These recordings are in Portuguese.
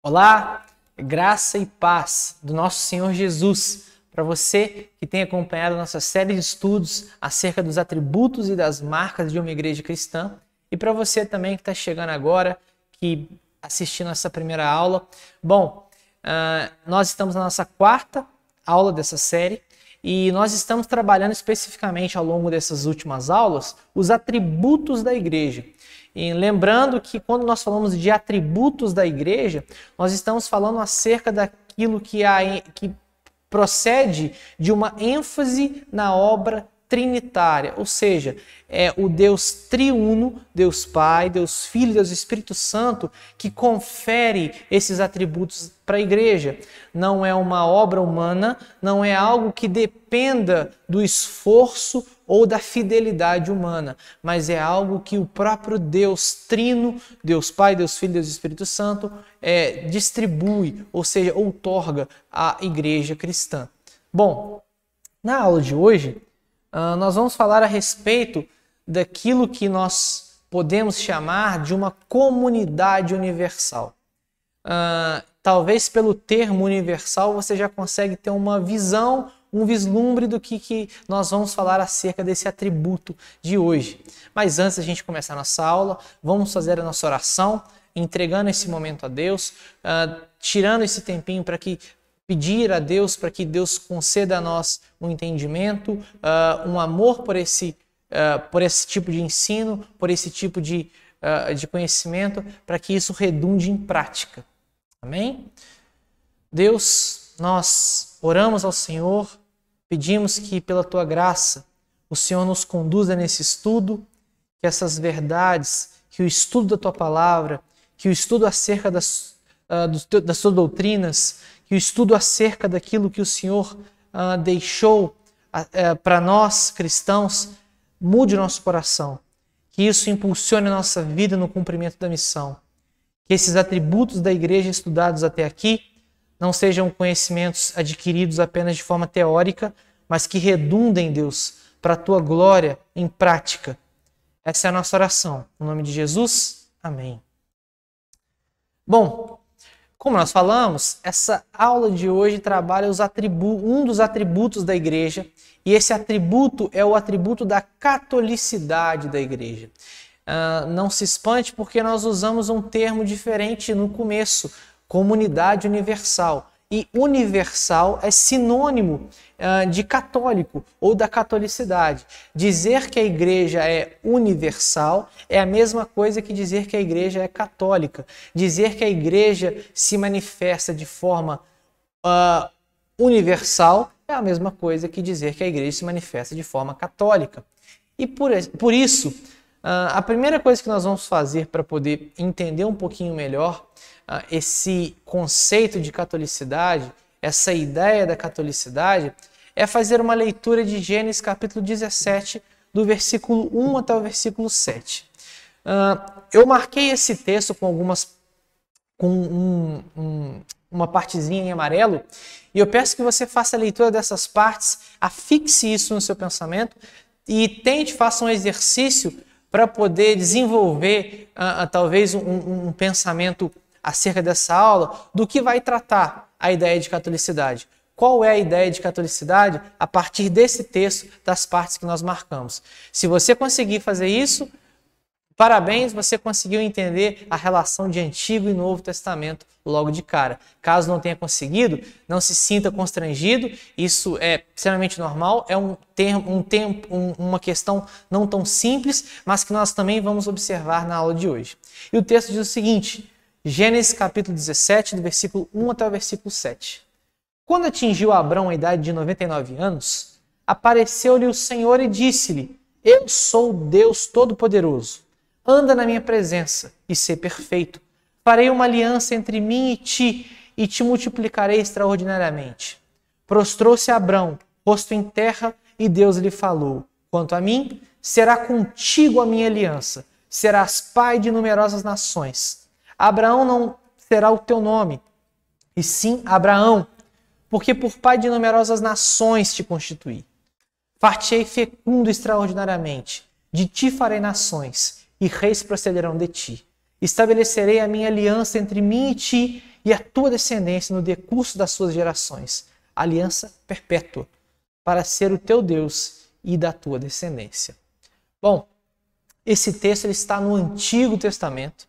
Olá, graça e paz do nosso Senhor Jesus para você que tem acompanhado nossa série de estudos acerca dos atributos e das marcas de uma igreja cristã, e para você também que está chegando agora, que assistindo essa primeira aula. Bom, nós estamos na nossa quarta aula dessa série e nós estamos trabalhando especificamente ao longo dessas últimas aulas os atributos da igreja. E lembrando que quando nós falamos de atributos da igreja, nós estamos falando acerca daquilo que procede de uma ênfase na obra trinitária, ou seja, é o Deus triuno, Deus Pai, Deus Filho, Deus Espírito Santo, que confere esses atributos para a igreja. Não é uma obra humana, não é algo que dependa do esforço ou da fidelidade humana, mas é algo que o próprio Deus Trino, Deus Pai, Deus Filho, Deus Espírito Santo, distribui, ou seja, outorga à igreja cristã. Bom, na aula de hoje, nós vamos falar a respeito daquilo que nós podemos chamar de uma comunidade universal. Talvez pelo termo universal você já consegue ter uma visão, um vislumbre do que nós vamos falar acerca desse atributo de hoje. Mas antes da gente começar a nossa aula, vamos fazer a nossa oração, entregando esse momento a Deus, tirando esse tempinho para que pedir a Deus para que Deus conceda a nós um entendimento, um amor por esse tipo de ensino, por esse tipo de conhecimento, para que isso redunde em prática. Amém? Deus, nós oramos ao Senhor, pedimos que pela Tua graça o Senhor nos conduza nesse estudo, que essas verdades, que o estudo da Tua Palavra, que o estudo acerca das Suas doutrinas, que o estudo acerca daquilo que o Senhor deixou para nós cristãos, mude o nosso coração, que isso impulsione a nossa vida no cumprimento da missão, que esses atributos da igreja estudados até aqui não sejam conhecimentos adquiridos apenas de forma teórica, mas que redundem, Deus, para a Tua glória em prática. Essa é a nossa oração. No nome de Jesus, amém. Bom, como nós falamos, essa aula de hoje trabalha um dos atributos da igreja, e esse atributo é o atributo da catolicidade da igreja. Não se espante porque nós usamos um termo diferente no começo, comunidade universal. E universal é sinônimo de católico ou da catolicidade. Dizer que a igreja é universal é a mesma coisa que dizer que a igreja é católica. Dizer que a igreja se manifesta de forma universal é a mesma coisa que dizer que a igreja se manifesta de forma católica. E por isso, a primeira coisa que nós vamos fazer para poder entender um pouquinho melhor esse conceito de catolicidade, essa ideia da catolicidade, é fazer uma leitura de Gênesis capítulo 17, do versículo 1 até o versículo 7. Eu marquei esse texto com uma partezinha em amarelo, e eu peço que você faça a leitura dessas partes, afixe isso no seu pensamento e faça um exercício para poder desenvolver talvez um pensamento acerca dessa aula, do que vai tratar a ideia de catolicidade. Qual é a ideia de catolicidade a partir desse texto, das partes que nós marcamos. Se você conseguir fazer isso, parabéns, você conseguiu entender a relação de Antigo e Novo Testamento logo de cara. Caso não tenha conseguido, não se sinta constrangido, isso é extremamente normal, é uma questão não tão simples, mas que nós também vamos observar na aula de hoje. E o texto diz o seguinte, Gênesis capítulo 17, do versículo 1 até o versículo 7. Quando atingiu Abrão a idade de 99 anos, apareceu-lhe o Senhor e disse-lhe, eu sou Deus Todo-Poderoso. Anda na minha presença e sê perfeito. Farei uma aliança entre mim e te multiplicarei extraordinariamente. Prostrou-se Abrão, rosto em terra, e Deus lhe falou, quanto a mim, será contigo a minha aliança, serás pai de numerosas nações. Abraão não será o teu nome, e sim Abraão, porque por pai de numerosas nações te constituí. Far-te-ei fecundo extraordinariamente, de ti farei nações, e reis procederão de ti. Estabelecerei a minha aliança entre mim e ti, e a tua descendência no decurso das suas gerações, aliança perpétua, para ser o teu Deus e da tua descendência. Bom, esse texto ele está no Antigo Testamento,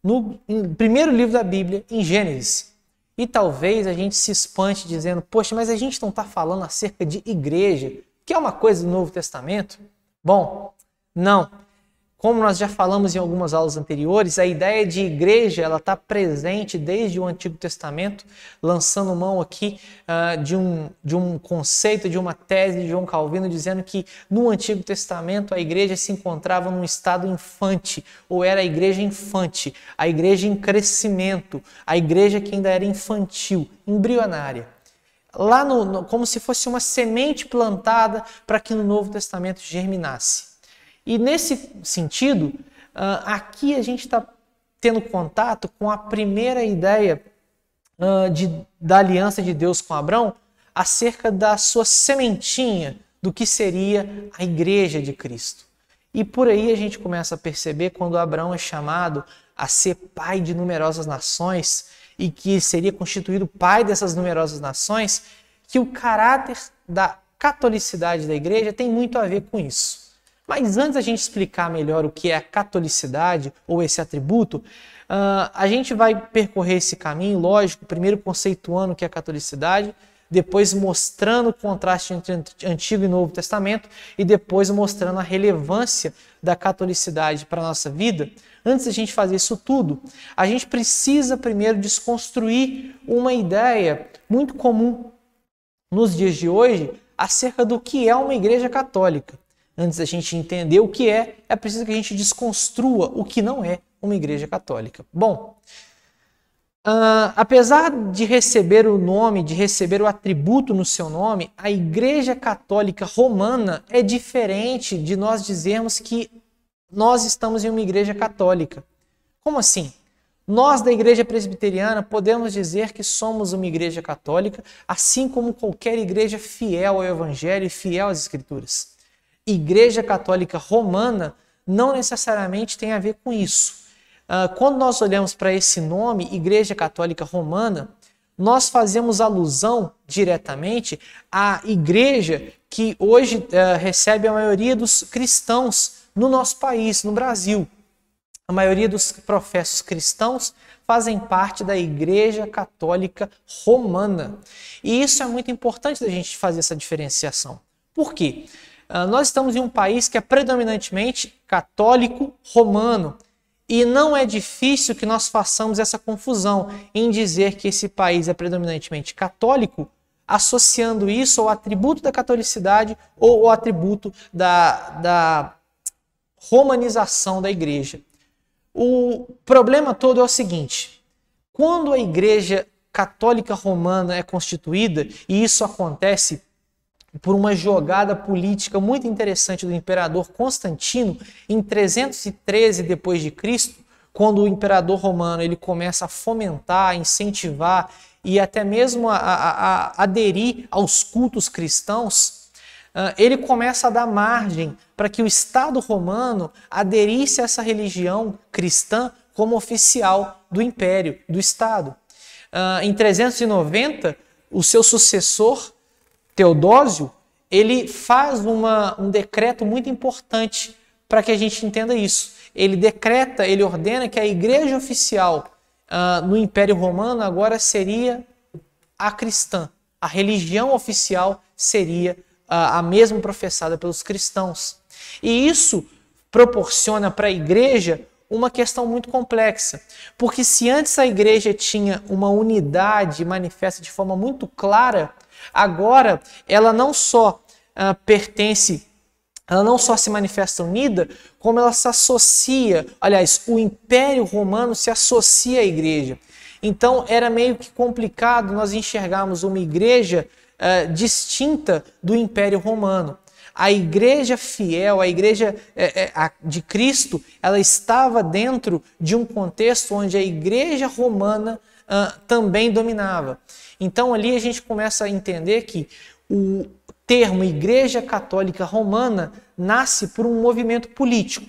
no primeiro livro da Bíblia, em Gênesis. E talvez a gente se espante dizendo, poxa, mas a gente não está falando acerca de igreja, que é uma coisa do Novo Testamento? Bom, não. Como nós já falamos em algumas aulas anteriores, a ideia de igreja ela está presente desde o Antigo Testamento, lançando mão aqui de um conceito, de uma tese de João Calvino, dizendo que no Antigo Testamento a igreja se encontrava num estado infante, ou era a igreja infante, a igreja em crescimento, a igreja que ainda era infantil, embrionária. Lá como se fosse uma semente plantada para que no Novo Testamento germinasse. E nesse sentido, aqui a gente está tendo contato com a primeira ideia da aliança de Deus com Abraão acerca da sua sementinha do que seria a igreja de Cristo. E por aí a gente começa a perceber quando Abraão é chamado a ser pai de numerosas nações e que seria constituído pai dessas numerosas nações, que o caráter da catolicidade da igreja tem muito a ver com isso. Mas antes da gente explicar melhor o que é a catolicidade ou esse atributo, a gente vai percorrer esse caminho, lógico, primeiro conceituando o que é a catolicidade, depois mostrando o contraste entre Antigo e Novo Testamento e depois mostrando a relevância da catolicidade para a nossa vida. Antes da gente fazer isso tudo, a gente precisa primeiro desconstruir uma ideia muito comum nos dias de hoje acerca do que é uma igreja católica. Antes da gente entender o que é preciso que a gente desconstrua o que não é uma igreja católica. Bom, apesar de receber o nome, de receber o atributo no seu nome, a Igreja Católica Romana é diferente de nós dizermos que nós estamos em uma igreja católica. Como assim? Nós da Igreja Presbiteriana podemos dizer que somos uma igreja católica, assim como qualquer igreja fiel ao Evangelho e fiel às Escrituras. Igreja Católica Romana não necessariamente tem a ver com isso. Quando nós olhamos para esse nome, Igreja Católica Romana, nós fazemos alusão diretamente à igreja que hoje recebe a maioria dos cristãos no nosso país, no Brasil. A maioria dos professos cristãos fazem parte da Igreja Católica Romana. E isso é muito importante da gente fazer essa diferenciação. Por quê? Nós estamos em um país que é predominantemente católico romano e não é difícil que nós façamos essa confusão em dizer que esse país é predominantemente católico, associando isso ao atributo da catolicidade ou ao atributo da romanização da igreja. O problema todo é o seguinte: quando a Igreja Católica Romana é constituída, e isso acontece por uma jogada política muito interessante do imperador Constantino em 313 d.C., quando o imperador romano ele começa a fomentar, a incentivar e até mesmo a aderir aos cultos cristãos, ele começa a dar margem para que o Estado romano aderisse a essa religião cristã como oficial do império, do Estado. Em 390, o seu sucessor, Teodósio, ele faz um decreto muito importante para que a gente entenda isso. Ele decreta, ele ordena que a igreja oficial no Império Romano agora seria a cristã. A religião oficial seria a mesma professada pelos cristãos. E isso proporciona para a igreja uma questão muito complexa. Porque se antes a igreja tinha uma unidade manifesta de forma muito clara, agora ela não só ela não só se manifesta unida, como ela se associa, aliás, o Império Romano se associa à igreja. Então era meio que complicado nós enxergarmos uma igreja distinta do Império Romano. A igreja fiel, a igreja de Cristo, ela estava dentro de um contexto onde a igreja romana também dominava. Então ali a gente começa a entender que o termo Igreja Católica Romana nasce por um movimento político.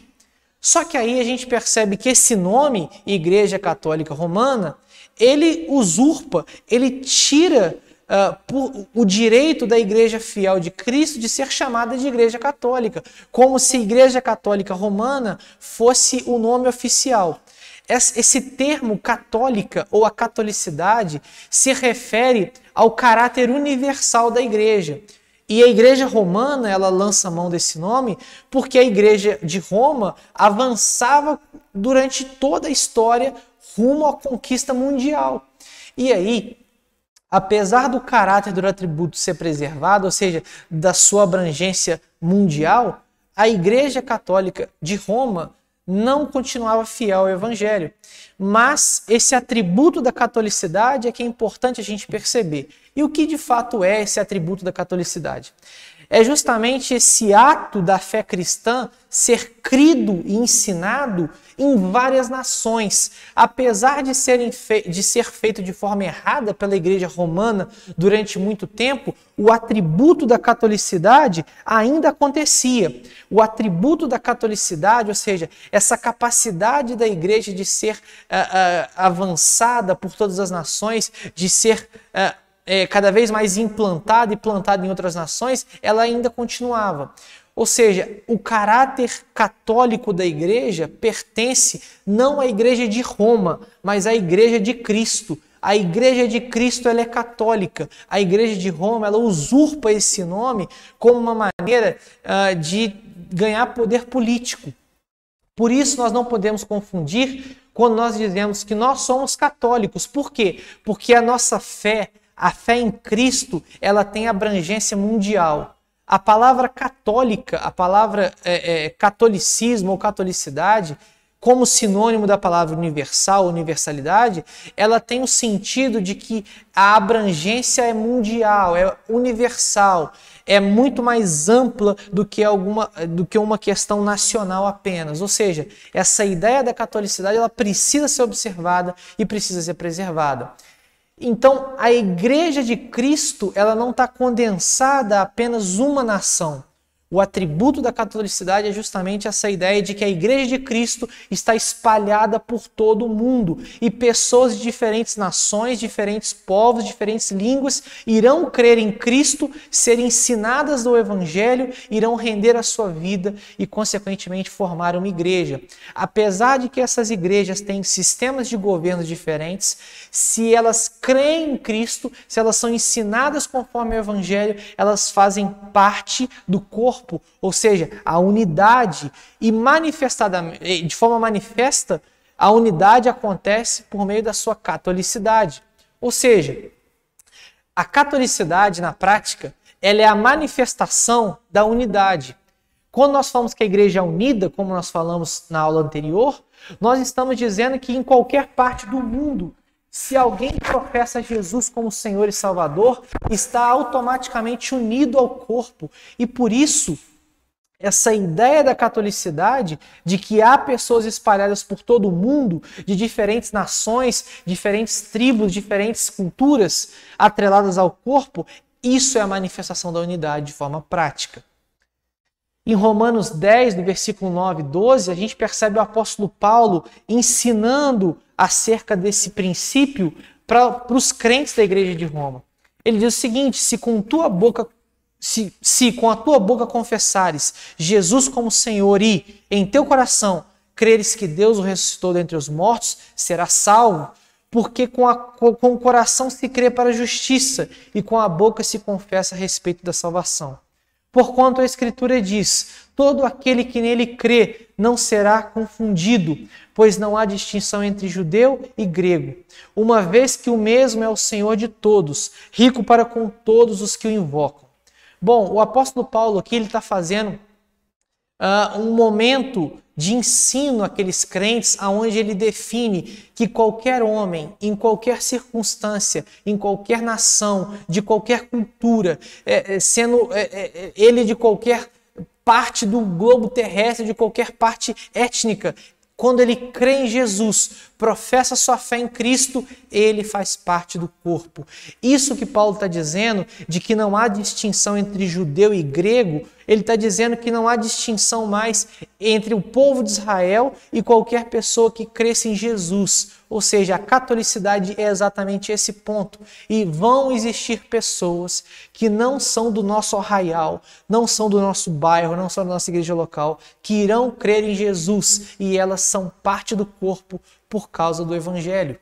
Só que aí a gente percebe que esse nome, Igreja Católica Romana, ele usurpa, ele tira o direito da Igreja Fiel de Cristo de ser chamada de Igreja Católica, como se Igreja Católica Romana fosse o nome oficial. Esse termo católica ou a catolicidade se refere ao caráter universal da Igreja. E a Igreja Romana, ela lança mão desse nome porque a Igreja de Roma avançava durante toda a história rumo à conquista mundial. E aí, apesar do caráter do atributo ser preservado, ou seja, da sua abrangência mundial, a Igreja Católica de Roma não continuava fiel ao Evangelho. Mas esse atributo da catolicidade é que é importante a gente perceber. E o que de fato é esse atributo da catolicidade? É justamente esse ato da fé cristã ser crido e ensinado em várias nações. Apesar de ser feito de forma errada pela Igreja Romana durante muito tempo, o atributo da catolicidade ainda acontecia. O atributo da catolicidade, ou seja, essa capacidade da Igreja de ser avançada por todas as nações, de ser cada vez mais implantada e plantada em outras nações, ela ainda continuava. Ou seja, o caráter católico da Igreja pertence não à Igreja de Roma, mas à Igreja de Cristo. A Igreja de Cristo ela é católica. A Igreja de Roma ela usurpa esse nome como uma maneira de ganhar poder político. Por isso nós não podemos confundir quando nós dizemos que nós somos católicos. Por quê? Porque a nossa fé, a fé em Cristo, ela tem abrangência mundial. A palavra católica, a palavra catolicismo ou catolicidade, como sinônimo da palavra universal, universalidade, ela tem o sentido de que a abrangência é mundial, é universal, é muito mais ampla do que uma questão nacional apenas. Ou seja, essa ideia da catolicidade ela precisa ser observada e precisa ser preservada. Então, a Igreja de Cristo ela não está condensada a apenas uma nação. O atributo da catolicidade é justamente essa ideia de que a Igreja de Cristo está espalhada por todo o mundo e pessoas de diferentes nações, diferentes povos, diferentes línguas irão crer em Cristo, ser ensinadas do Evangelho, irão render a sua vida e, consequentemente, formar uma igreja. Apesar de que essas igrejas têm sistemas de governo diferentes, se elas creem em Cristo, se elas são ensinadas conforme o Evangelho, elas fazem parte do corpo, ou seja, a unidade, e de forma manifesta, a unidade acontece por meio da sua catolicidade. Ou seja, a catolicidade, na prática, ela é a manifestação da unidade. Quando nós falamos que a igreja é unida, como nós falamos na aula anterior, nós estamos dizendo que em qualquer parte do mundo, se alguém professa Jesus como Senhor e Salvador, está automaticamente unido ao corpo. E por isso, essa ideia da catolicidade, de que há pessoas espalhadas por todo o mundo, de diferentes nações, diferentes tribos, diferentes culturas, atreladas ao corpo, isso é a manifestação da unidade de forma prática. Em Romanos 10, no versículo 9 e 12, a gente percebe o apóstolo Paulo ensinando acerca desse princípio para os crentes da igreja de Roma. Ele diz o seguinte: se com a tua boca confessares Jesus como Senhor e em teu coração creres que Deus o ressuscitou dentre os mortos, serás salvo, porque com o coração se crê para a justiça e com a boca se confessa a respeito da salvação. Porquanto a Escritura diz: todo aquele que nele crê não será confundido, pois não há distinção entre judeu e grego, uma vez que o mesmo é o Senhor de todos, rico para com todos os que o invocam. Bom, o apóstolo Paulo aqui está fazendo um momento de ensino àqueles crentes, onde ele define que qualquer homem, em qualquer circunstância, em qualquer nação, de qualquer cultura, sendo ele de qualquer parte do globo terrestre, de qualquer parte étnica, quando ele crê em Jesus, professa sua fé em Cristo, ele faz parte do corpo. Isso que Paulo está dizendo, de que não há distinção entre judeu e grego, ele está dizendo que não há distinção mais entre o povo de Israel e qualquer pessoa que cresça em Jesus. Ou seja, a catolicidade é exatamente esse ponto. E vão existir pessoas que não são do nosso arraial, não são do nosso bairro, não são da nossa igreja local, que irão crer em Jesus e elas são parte do corpo por causa do Evangelho.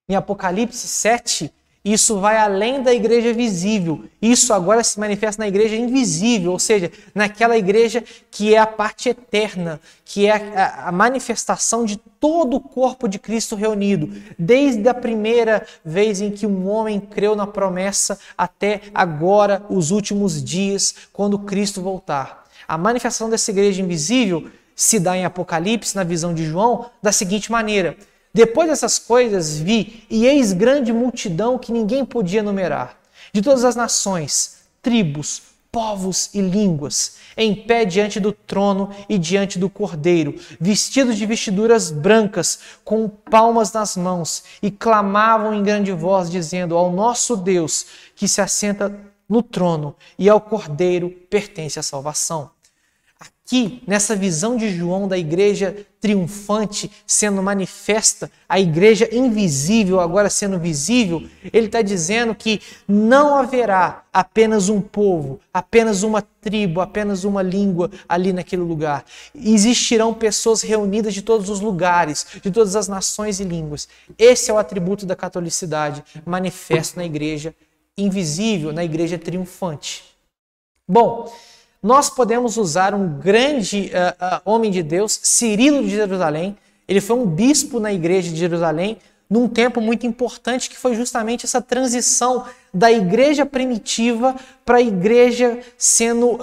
Em Apocalipse 7, isso vai além da igreja visível. Isso agora se manifesta na igreja invisível, ou seja, naquela igreja que é a parte eterna, que é a manifestação de todo o corpo de Cristo reunido, desde a primeira vez em que um homem creu na promessa até agora, os últimos dias, quando Cristo voltar. A manifestação dessa igreja invisível se dá em Apocalipse, na visão de João, da seguinte maneira: depois dessas coisas vi, e eis grande multidão que ninguém podia numerar, de todas as nações, tribos, povos e línguas, em pé diante do trono e diante do Cordeiro, vestidos de vestiduras brancas, com palmas nas mãos, e clamavam em grande voz, dizendo: ao nosso Deus, que se assenta no trono, e ao Cordeiro pertence a salvação. Aqui, nessa visão de João da igreja triunfante sendo manifesta, a igreja invisível agora sendo visível, ele está dizendo que não haverá apenas um povo, apenas uma tribo, apenas uma língua ali naquele lugar. Existirão pessoas reunidas de todos os lugares, de todas as nações e línguas. Esse é o atributo da catolicidade manifesto na igreja invisível, na igreja triunfante. Bom, nós podemos usar um grande homem de Deus, Cirilo de Jerusalém. Ele foi um bispo na igreja de Jerusalém, num tempo muito importante, que foi justamente essa transição da igreja primitiva para a igreja sendo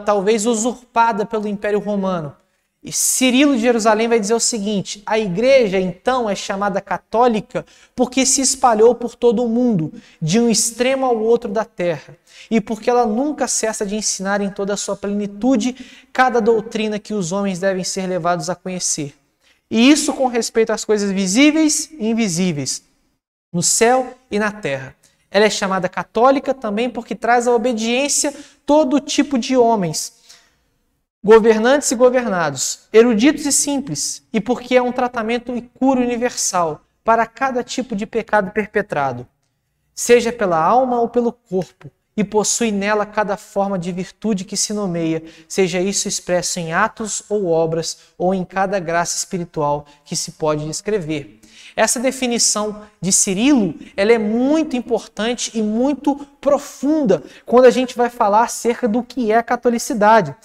talvez usurpada pelo Império Romano. E Cirilo de Jerusalém vai dizer o seguinte: a igreja então é chamada católica porque se espalhou por todo o mundo, de um extremo ao outro da terra, e porque ela nunca cessa de ensinar em toda a sua plenitude cada doutrina que os homens devem ser levados a conhecer. E isso com respeito às coisas visíveis e invisíveis, no céu e na terra. Ela é chamada católica também porque traz a obediência todo tipo de homens, governantes e governados, eruditos e simples, e porque é um tratamento e cura universal para cada tipo de pecado perpetrado, seja pela alma ou pelo corpo, e possui nela cada forma de virtude que se nomeia, seja isso expresso em atos ou obras, ou em cada graça espiritual que se pode descrever. Essa definição de Cirilo, ela é muito importante e muito profunda quando a gente vai falar acerca do que é a catolicidade.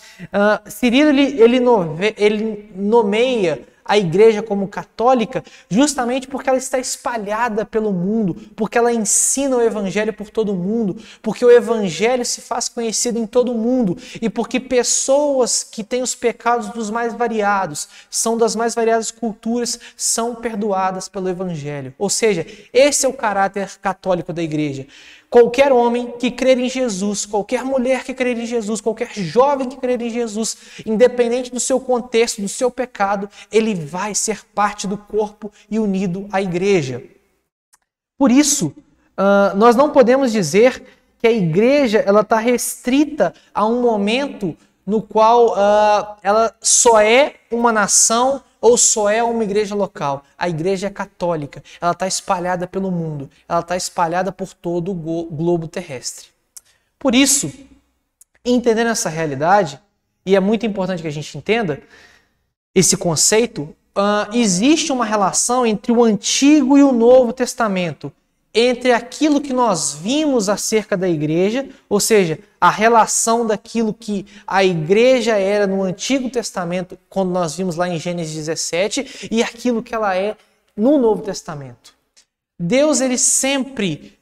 Cirilo ele nomeia a igreja como católica justamente porque ela está espalhada pelo mundo, porque ela ensina o evangelho por todo o mundo, porque o evangelho se faz conhecido em todo o mundo e porque pessoas que têm os pecados dos mais variados, são das mais variadas culturas, são perdoadas pelo evangelho. Ou seja, esse é o caráter católico da igreja. Qualquer homem que crer em Jesus, qualquer mulher que crer em Jesus, qualquer jovem que crer em Jesus, independente do seu contexto, do seu pecado, ele vai ser parte do corpo e unido à igreja. Por isso, nós não podemos dizer que a igreja está restrita a um momento no qual ela só é uma nação ou só é uma igreja local. A igreja é católica, ela está espalhada pelo mundo, ela está espalhada por todo o globo terrestre. Por isso, entendendo essa realidade, e é muito importante que a gente entenda esse conceito, existe uma relação entre o Antigo e o Novo Testamento, entre aquilo que nós vimos acerca da igreja, ou seja, a relação daquilo que a igreja era no Antigo Testamento, quando nós vimos lá em Gênesis 17, e aquilo que ela é no Novo Testamento. Deus, ele sempre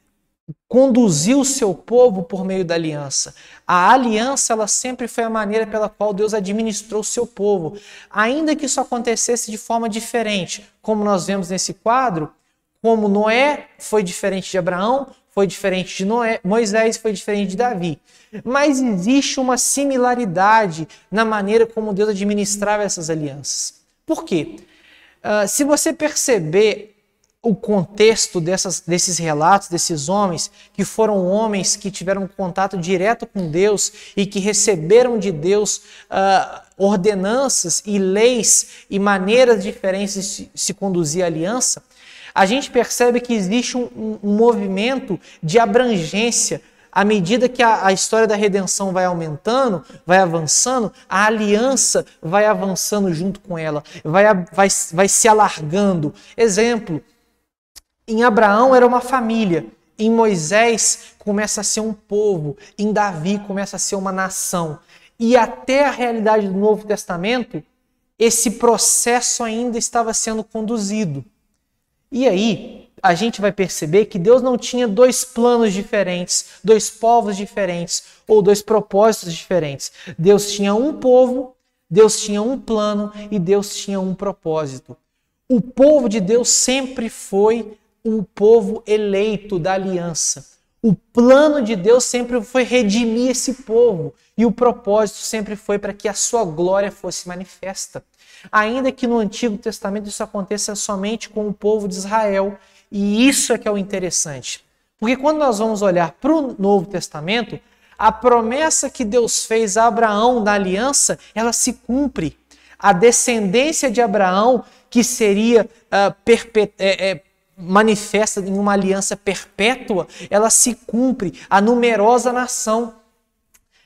conduziu o seu povo por meio da aliança. A aliança, ela sempre foi a maneira pela qual Deus administrou o seu povo. Ainda que isso acontecesse de forma diferente, como nós vemos nesse quadro, como Noé foi diferente de Abraão, foi diferente de Moisés, foi diferente de Davi. Mas existe uma similaridade na maneira como Deus administrava essas alianças. Por quê? Se você perceber o contexto desses relatos, desses homens, que foram homens que tiveram contato direto com Deus e que receberam de Deus ordenanças e leis e maneiras diferentes de se conduzir a aliança, a gente percebe que existe um movimento de abrangência. À medida que a história da redenção vai aumentando, vai avançando, a aliança vai avançando junto com ela, vai se alargando. Exemplo, em Abraão era uma família, em Moisés começa a ser um povo, em Davi começa a ser uma nação. E até a realidade do Novo Testamento, esse processo ainda estava sendo conduzido. E aí, a gente vai perceber que Deus não tinha dois planos diferentes, dois povos diferentes ou dois propósitos diferentes. Deus tinha um povo, Deus tinha um plano e Deus tinha um propósito. O povo de Deus sempre foi o povo eleito da aliança. O plano de Deus sempre foi redimir esse povo e o propósito sempre foi para que a sua glória fosse manifesta. Ainda que no Antigo Testamento isso aconteça somente com o povo de Israel. E isso é que é o interessante. Porque quando nós vamos olhar para o Novo Testamento, a promessa que Deus fez a Abraão da aliança, ela se cumpre. A descendência de Abraão, que seria manifesta em uma aliança perpétua, ela se cumpre. A numerosa nação.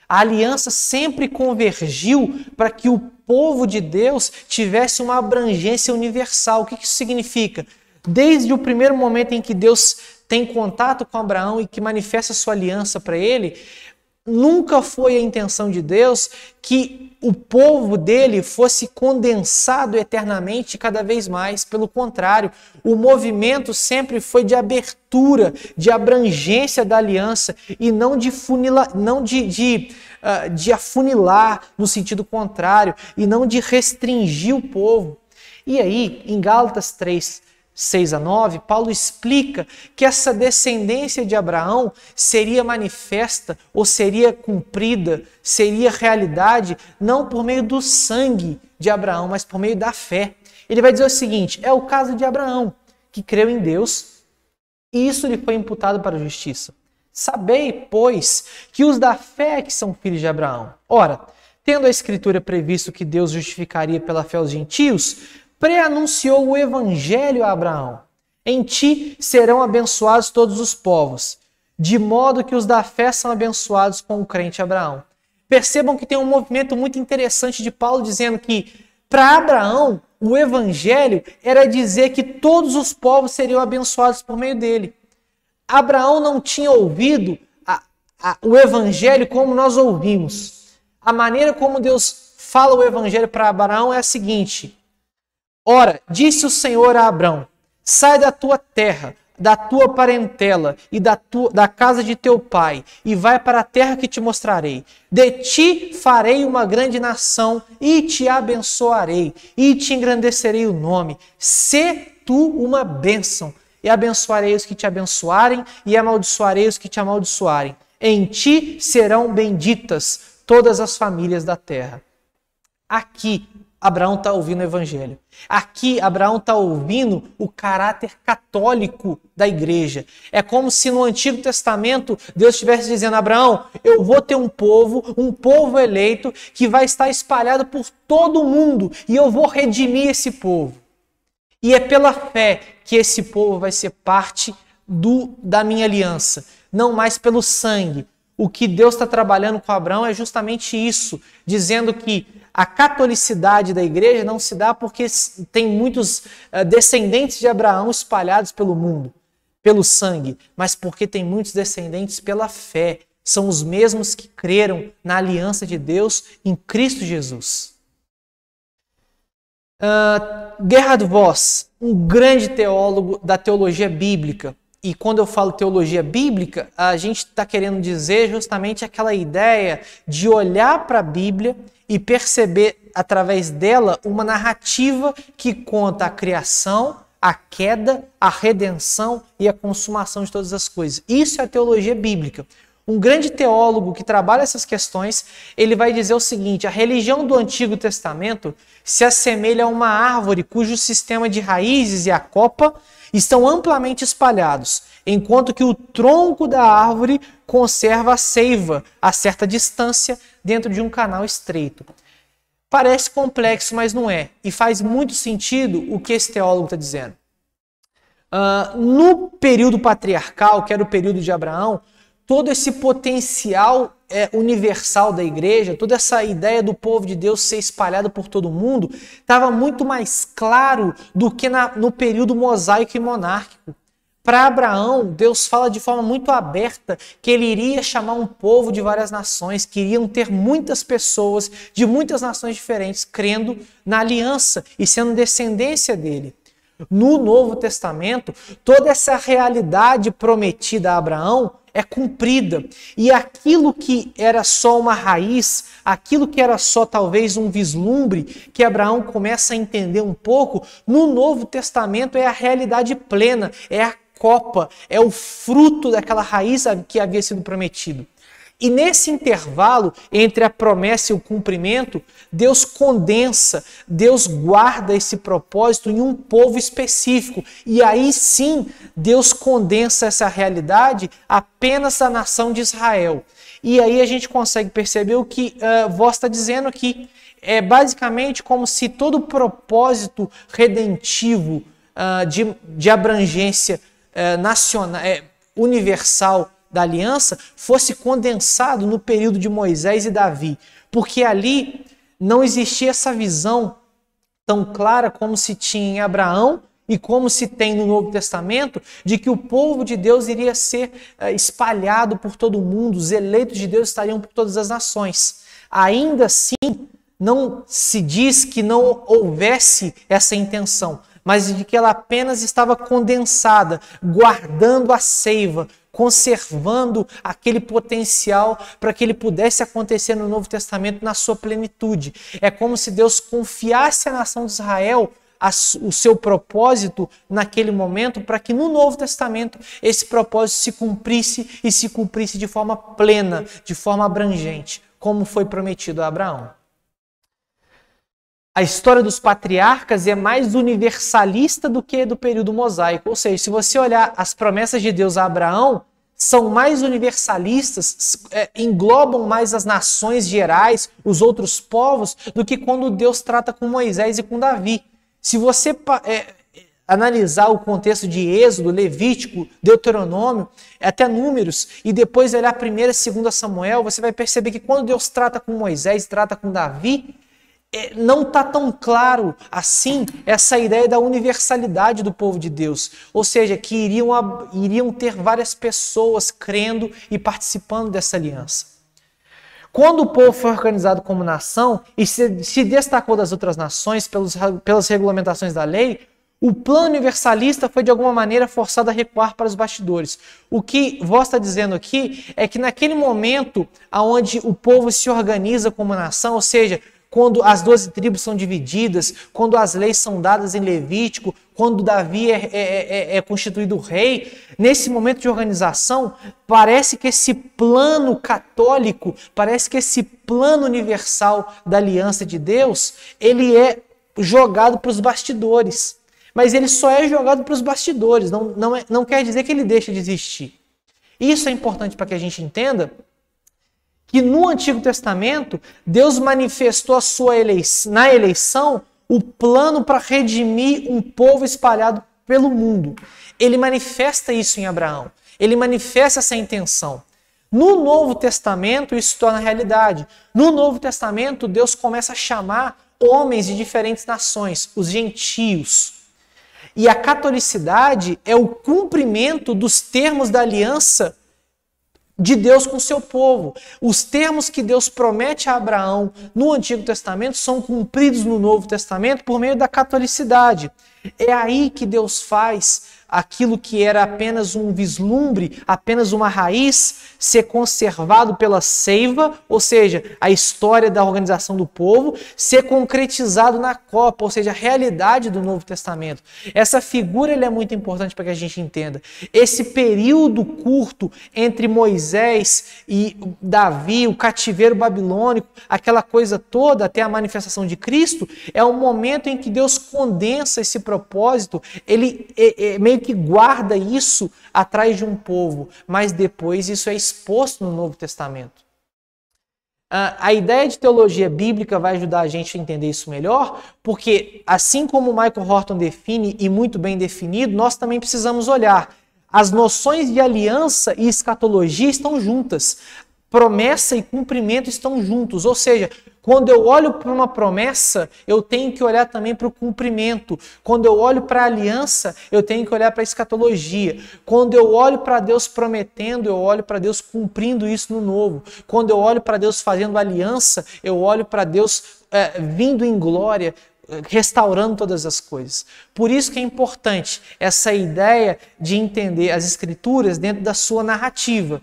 A aliança sempre convergiu para que o povo de Deus tivesse uma abrangência universal. O que isso significa? Desde o primeiro momento em que Deus tem contato com Abraão e que manifesta sua aliança para ele, nunca foi a intenção de Deus que o povo dele fosse condensado eternamente cada vez mais. Pelo contrário, o movimento sempre foi de abertura, de abrangência da aliança e não de afunilar no sentido contrário e não de restringir o povo. E aí, em Gálatas 3, 6 a 9, Paulo explica que essa descendência de Abraão seria manifesta ou seria cumprida, seria realidade, não por meio do sangue de Abraão, mas por meio da fé. Ele vai dizer o seguinte: é o caso de Abraão, que creu em Deus, e isso lhe foi imputado para a justiça. Sabei, pois, que os da fé que são filhos de Abraão. Ora, tendo a Escritura previsto que Deus justificaria pela fé os gentios, preanunciou o evangelho a Abraão. Em ti serão abençoados todos os povos, de modo que os da fé são abençoados com o crente Abraão. Percebam que tem um movimento muito interessante de Paulo dizendo que para Abraão o evangelho era dizer que todos os povos seriam abençoados por meio dele. Abraão não tinha ouvido o evangelho como nós ouvimos. A maneira como Deus fala o evangelho para Abraão é a seguinte: ora, disse o Senhor a Abrão: sai da tua terra, da tua parentela e da casa de teu pai, e vai para a terra que te mostrarei. De ti farei uma grande nação, e te abençoarei, e te engrandecerei o nome. Sê tu uma bênção, e abençoarei os que te abençoarem, e amaldiçoarei os que te amaldiçoarem. Em ti serão benditas todas as famílias da terra. Aqui, Abraão está ouvindo o evangelho. Aqui, Abraão está ouvindo o caráter católico da igreja. É como se no Antigo Testamento Deus estivesse dizendo: Abraão, eu vou ter um povo eleito que vai estar espalhado por todo o mundo e eu vou redimir esse povo. E é pela fé que esse povo vai ser parte da minha aliança, não mais pelo sangue. O que Deus está trabalhando com Abraão é justamente isso, dizendo que a catolicidade da igreja não se dá porque tem muitos descendentes de Abraão espalhados pelo mundo, pelo sangue, mas porque tem muitos descendentes pela fé. São os mesmos que creram na aliança de Deus em Cristo Jesus. Gerhard Voss, um grande teólogo da teologia bíblica, e quando eu falo teologia bíblica, a gente está querendo dizer justamente aquela ideia de olhar para a Bíblia e perceber através dela uma narrativa que conta a criação, a queda, a redenção e a consumação de todas as coisas. Isso é a teologia bíblica. um grande teólogo que trabalha essas questões, ele vai dizer o seguinte: a religião do Antigo Testamento se assemelha a uma árvore cujo sistema de raízes e a copa estão amplamente espalhados, enquanto que o tronco da árvore conserva a seiva a certa distância dentro de um canal estreito. Parece complexo, mas não é. E faz muito sentido o que esse teólogo está dizendo. No período patriarcal, que era o período de Abraão, todo esse potencial universal da igreja, toda essa ideia do povo de Deus ser espalhado por todo mundo, estava muito mais claro do que no período mosaico e monárquico. Para Abraão, Deus fala de forma muito aberta que ele iria chamar um povo de várias nações, que iriam ter muitas pessoas de muitas nações diferentes crendo na aliança e sendo descendência dele. No Novo Testamento, toda essa realidade prometida a Abraão é cumprida. E aquilo que era só uma raiz, aquilo que era só talvez um vislumbre, que Abraão começa a entender um pouco, no Novo Testamento é a realidade plena, é a copa, é o fruto daquela raiz que havia sido prometido. E nesse intervalo entre a promessa e o cumprimento, Deus condensa, Deus guarda esse propósito em um povo específico. E aí sim, Deus condensa essa realidade apenas à nação de Israel. E aí a gente consegue perceber o que Voss está dizendo aqui. É basicamente como se todo o propósito redentivo de abrangência nacional, universal da aliança fosse condensado no período de Moisés e Davi, porque ali não existia essa visão tão clara como se tinha em Abraão e como se tem no Novo Testamento, de que o povo de Deus iria ser espalhado por todo o mundo, os eleitos de Deus estariam por todas as nações. Ainda assim, não se diz que não houvesse essa intenção, mas de que ela apenas estava condensada, guardando a seiva, conservando aquele potencial para que ele pudesse acontecer no Novo Testamento na sua plenitude. É como se Deus confiasse à nação de Israel o seu propósito naquele momento, para que no Novo Testamento esse propósito se cumprisse e se cumprisse de forma plena, de forma abrangente, como foi prometido a Abraão. A história dos patriarcas é mais universalista do que do período mosaico. Ou seja, se você olhar as promessas de Deus a Abraão, são mais universalistas, englobam mais as nações gerais, os outros povos, do que quando Deus trata com Moisés e com Davi. Se você analisar o contexto de Êxodo, Levítico, Deuteronômio, até Números, e depois olhar 1ª e 2ª Samuel, você vai perceber que quando Deus trata com Moisés, trata com Davi, não está tão claro assim essa ideia da universalidade do povo de Deus. Ou seja, que iriam ter várias pessoas crendo e participando dessa aliança. Quando o povo foi organizado como nação e se destacou das outras nações pelas regulamentações da lei, o plano universalista foi de alguma maneira forçado a recuar para os bastidores. O que Voss está dizendo aqui é que naquele momento onde o povo se organiza como nação, ou seja, quando as 12 tribos são divididas, quando as leis são dadas em Levítico, quando Davi é constituído rei, nesse momento de organização, parece que esse plano católico, parece que esse plano universal da aliança de Deus, ele é jogado para os bastidores. Mas ele só é jogado para os bastidores, não quer dizer que ele deixa de existir. Isso é importante para que a gente entenda que no Antigo Testamento, Deus manifestou na eleição o plano para redimir um povo espalhado pelo mundo. Ele manifesta isso em Abraão. Ele manifesta essa intenção. No Novo Testamento, isso se torna realidade. No Novo Testamento, Deus começa a chamar homens de diferentes nações, os gentios. E a catolicidade é o cumprimento dos termos da aliança de Deus com o seu povo. Os termos que Deus promete a Abraão no Antigo Testamento são cumpridos no Novo Testamento por meio da catolicidade. É aí que Deus faz aquilo que era apenas um vislumbre, apenas uma raiz, ser conservado pela seiva, ou seja, a história da organização do povo, ser concretizado na copa, ou seja, a realidade do Novo Testamento. Essa figura é muito importante para que a gente entenda. Esse período curto entre Moisés e Davi, o cativeiro babilônico, aquela coisa toda até a manifestação de Cristo, é um momento em que Deus condensa esse propósito, ele meio que guarda isso atrás de um povo, mas depois isso é exposto no Novo Testamento. A ideia de teologia bíblica vai ajudar a gente a entender isso melhor, porque assim como o Michael Horton define, e muito bem definido, nós também precisamos olhar. As noções de aliança e escatologia estão juntas. Promessa e cumprimento estão juntos, ou seja, quando eu olho para uma promessa, eu tenho que olhar também para o cumprimento. Quando eu olho para a aliança, eu tenho que olhar para a escatologia. Quando eu olho para Deus prometendo, eu olho para Deus cumprindo isso no novo. Quando eu olho para Deus fazendo aliança, eu olho para Deus vindo em glória, restaurando todas as coisas. Por isso que é importante essa ideia de entender as Escrituras dentro da sua narrativa.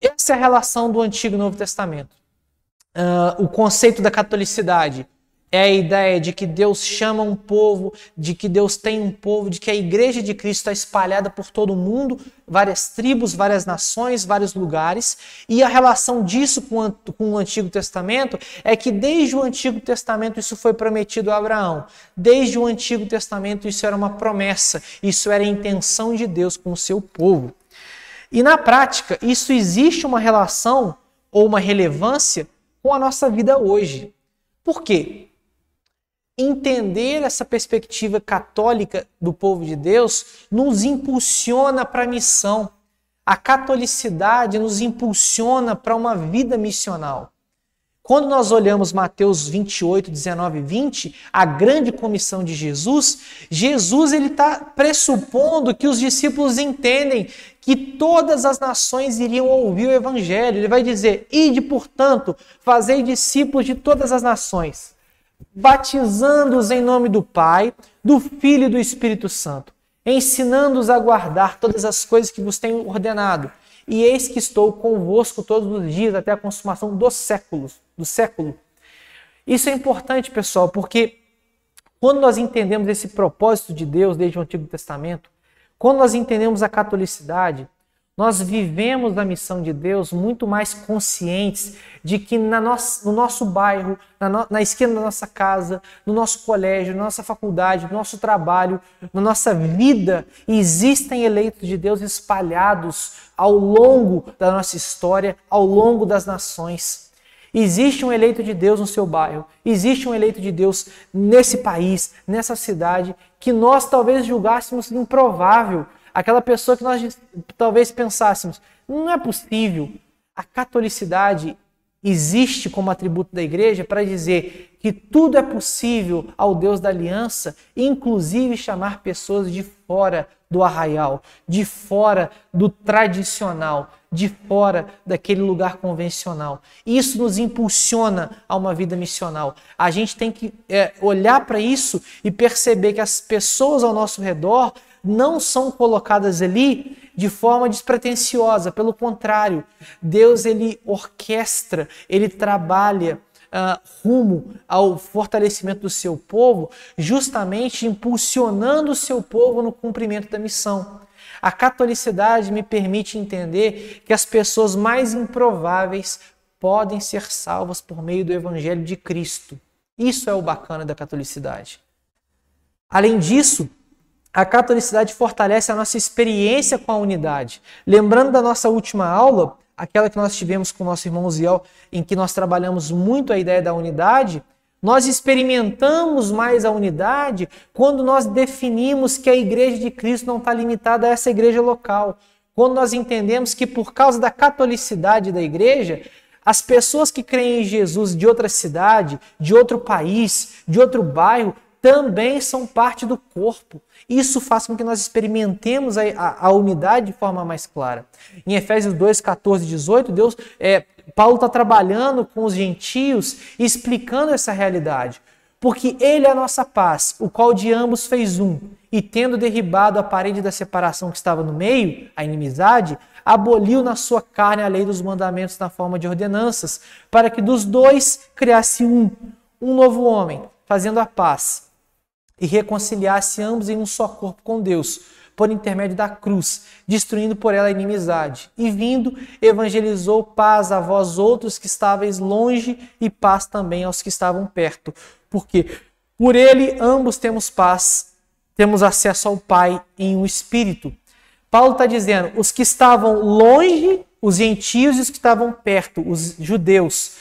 Essa é a relação do Antigo e Novo Testamento. O conceito da catolicidade é a ideia de que Deus chama um povo, de que Deus tem um povo, de que a Igreja de Cristo está espalhada por todo o mundo, várias tribos, várias nações, vários lugares. E a relação disso com o Antigo Testamento é que desde o Antigo Testamento isso foi prometido a Abraão. Desde o Antigo Testamento isso era uma promessa, isso era a intenção de Deus com o seu povo. E na prática, isso existe uma relação ou uma relevância com a nossa vida hoje. Por quê? Entender essa perspectiva católica do povo de Deus nos impulsiona para a missão. A catolicidade nos impulsiona para uma vida missional. Quando nós olhamos Mateus 28, 19 e 20, a grande comissão de Jesus, ele está pressupondo que os discípulos entendem que todas as nações iriam ouvir o Evangelho. Ele vai dizer, ide, portanto, fazei discípulos de todas as nações, batizando-os em nome do Pai, do Filho e do Espírito Santo, ensinando-os a guardar todas as coisas que vos tenho ordenado. E eis que estou convosco todos os dias até a consumação do século. Isso é importante, pessoal, porque quando nós entendemos esse propósito de Deus desde o Antigo Testamento, quando nós entendemos a catolicidade, nós vivemos a missão de Deus muito mais conscientes de que no nosso bairro, na esquina da nossa casa, no nosso colégio, na nossa faculdade, no nosso trabalho, na nossa vida, existem eleitos de Deus espalhados ao longo da nossa história, ao longo das nações. Existe um eleito de Deus no seu bairro, existe um eleito de Deus nesse país, nessa cidade, que nós talvez julgássemos improvável. Aquela pessoa que nós talvez pensássemos, não é possível. A catolicidade existe como atributo da igreja para dizer que tudo é possível ao Deus da aliança, inclusive chamar pessoas de fora do arraial, de fora do tradicional, de fora daquele lugar convencional. Isso nos impulsiona a uma vida missional. A gente tem que olhar para isso e perceber que as pessoas ao nosso redor não são colocadas ali de forma despretensiosa. Pelo contrário, Deus ele orquestra, ele trabalha rumo ao fortalecimento do seu povo, justamente impulsionando o seu povo no cumprimento da missão. A catolicidade me permite entender que as pessoas mais improváveis podem ser salvas por meio do Evangelho de Cristo. Isso é o bacana da catolicidade. Além disso, a catolicidade fortalece a nossa experiência com a unidade. Lembrando da nossa última aula, aquela que nós tivemos com o nosso irmão Ziel, em que nós trabalhamos muito a ideia da unidade, nós experimentamos mais a unidade quando nós definimos que a igreja de Cristo não está limitada a essa igreja local. Quando nós entendemos que por causa da catolicidade da igreja, as pessoas que creem em Jesus de outra cidade, de outro país, de outro bairro, também são parte do corpo. Isso faz com que nós experimentemos a unidade de forma mais clara. Em Efésios 2, 14 e 18, Paulo está trabalhando com os gentios e explicando essa realidade. Porque ele é a nossa paz, o qual de ambos fez um, e tendo derribado a parede da separação que estava no meio, a inimizade, aboliu na sua carne a lei dos mandamentos na forma de ordenanças, para que dos dois criasse um novo homem, fazendo a paz, e reconciliasse ambos em um só corpo com Deus, por intermédio da cruz, destruindo por ela a inimizade. E vindo, evangelizou paz a vós outros que estáveis longe e paz também aos que estavam perto. Porque por ele ambos temos paz, temos acesso ao Pai em um Espírito. Paulo está dizendo, os que estavam longe, os gentios, e os que estavam perto, os judeus,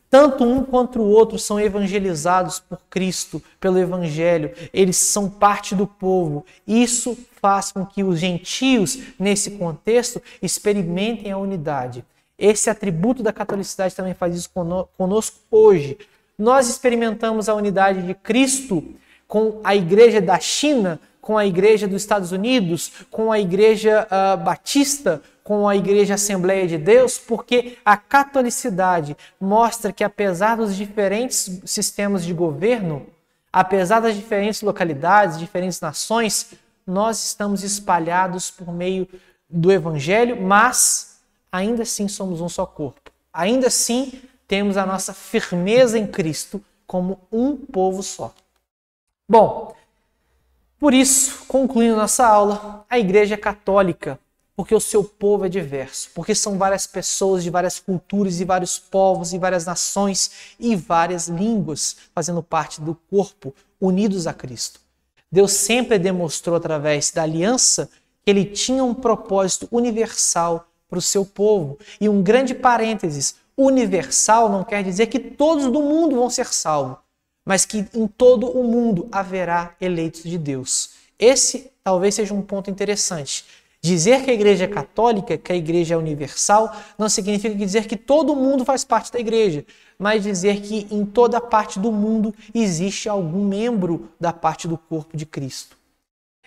tanto um quanto o outro são evangelizados por Cristo, pelo Evangelho. Eles são parte do povo. Isso faz com que os gentios, nesse contexto, experimentem a unidade. Esse atributo da catolicidade também faz isso conosco hoje. Nós experimentamos a unidade de Cristo com a igreja da China, com a igreja dos Estados Unidos, com a igreja batista, com a igreja Assembleia de Deus, porque a catolicidade mostra que apesar dos diferentes sistemas de governo, apesar das diferentes localidades, diferentes nações, nós estamos espalhados por meio do Evangelho, mas ainda assim somos um só corpo. Ainda assim temos a nossa firmeza em Cristo como um povo só. Bom, por isso, concluindo nossa aula, a Igreja é católica, porque o seu povo é diverso, porque são várias pessoas de várias culturas e vários povos e várias nações e várias línguas fazendo parte do corpo, unidos a Cristo. Deus sempre demonstrou através da aliança que ele tinha um propósito universal para o seu povo. E um grande parênteses, universal não quer dizer que todos do mundo vão ser salvos, mas que em todo o mundo haverá eleitos de Deus. Esse talvez seja um ponto interessante. Dizer que a igreja é católica, que a igreja é universal, não significa dizer que todo mundo faz parte da igreja, mas dizer que em toda parte do mundo existe algum membro da parte do corpo de Cristo.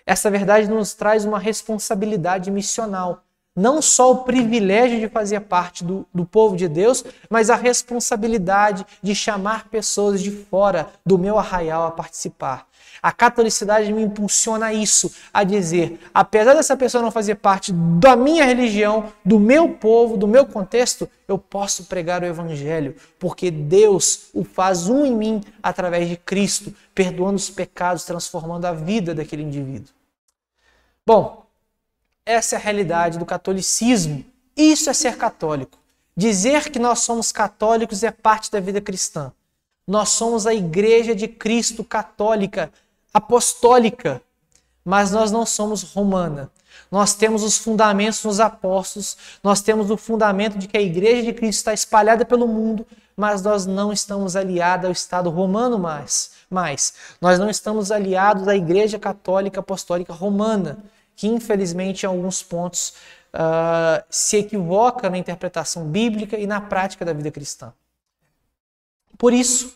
Essa verdade nos traz uma responsabilidade missional. Não só o privilégio de fazer parte do povo de Deus, mas a responsabilidade de chamar pessoas de fora do meu arraial a participar. A catolicidade me impulsiona a isso, a dizer, apesar dessa pessoa não fazer parte da minha religião, do meu povo, do meu contexto, eu posso pregar o Evangelho, porque Deus o faz um em mim através de Cristo, perdoando os pecados, transformando a vida daquele indivíduo. Bom, essa é a realidade do catolicismo. Isso é ser católico. Dizer que nós somos católicos é parte da vida cristã. Nós somos a Igreja de Cristo católica, apostólica, mas nós não somos romana. Nós temos os fundamentos nos apóstolos, nós temos o fundamento de que a Igreja de Cristo está espalhada pelo mundo, mas nós não estamos aliados ao Estado romano mais. Nós não estamos aliados à Igreja Católica Apostólica Romana, que infelizmente em alguns pontos se equivoca na interpretação bíblica e na prática da vida cristã. Por isso,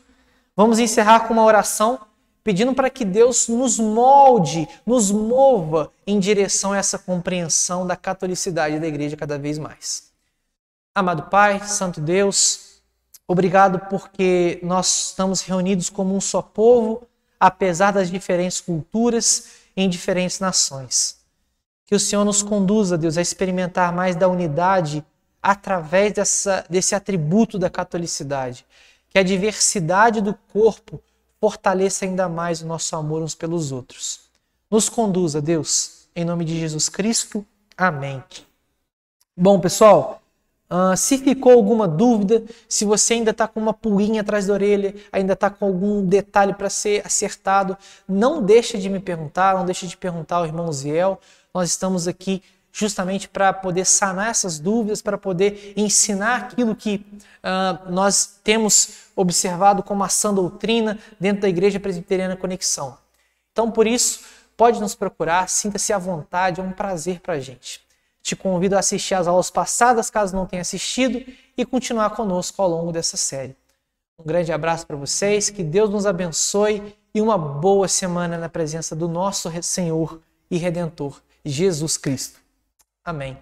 vamos encerrar com uma oração pedindo para que Deus nos molde, nos mova em direção a essa compreensão da catolicidade da igreja cada vez mais. Amado Pai, Santo Deus, obrigado porque nós estamos reunidos como um só povo, apesar das diferentes culturas em diferentes nações. Que o Senhor nos conduza, Deus, a experimentar mais da unidade através desse atributo da catolicidade. Que a diversidade do corpo fortaleça ainda mais o nosso amor uns pelos outros. Nos conduza, Deus, em nome de Jesus Cristo. Amém. Bom, pessoal, se ficou alguma dúvida, se você ainda está com uma pulguinha atrás da orelha, ainda está com algum detalhe para ser acertado, não deixe de me perguntar, não deixe de perguntar ao irmão Ziel. Nós estamos aqui justamente para poder sanar essas dúvidas, para poder ensinar aquilo que nós temos observado como a sã doutrina dentro da Igreja Presbiteriana Conexão. Então, por isso, pode nos procurar, sinta-se à vontade, é um prazer para a gente. Te convido a assistir às aulas passadas, caso não tenha assistido, e continuar conosco ao longo dessa série. Um grande abraço para vocês, que Deus nos abençoe e uma boa semana na presença do nosso Senhor e Redentor, Jesus Cristo. Amém.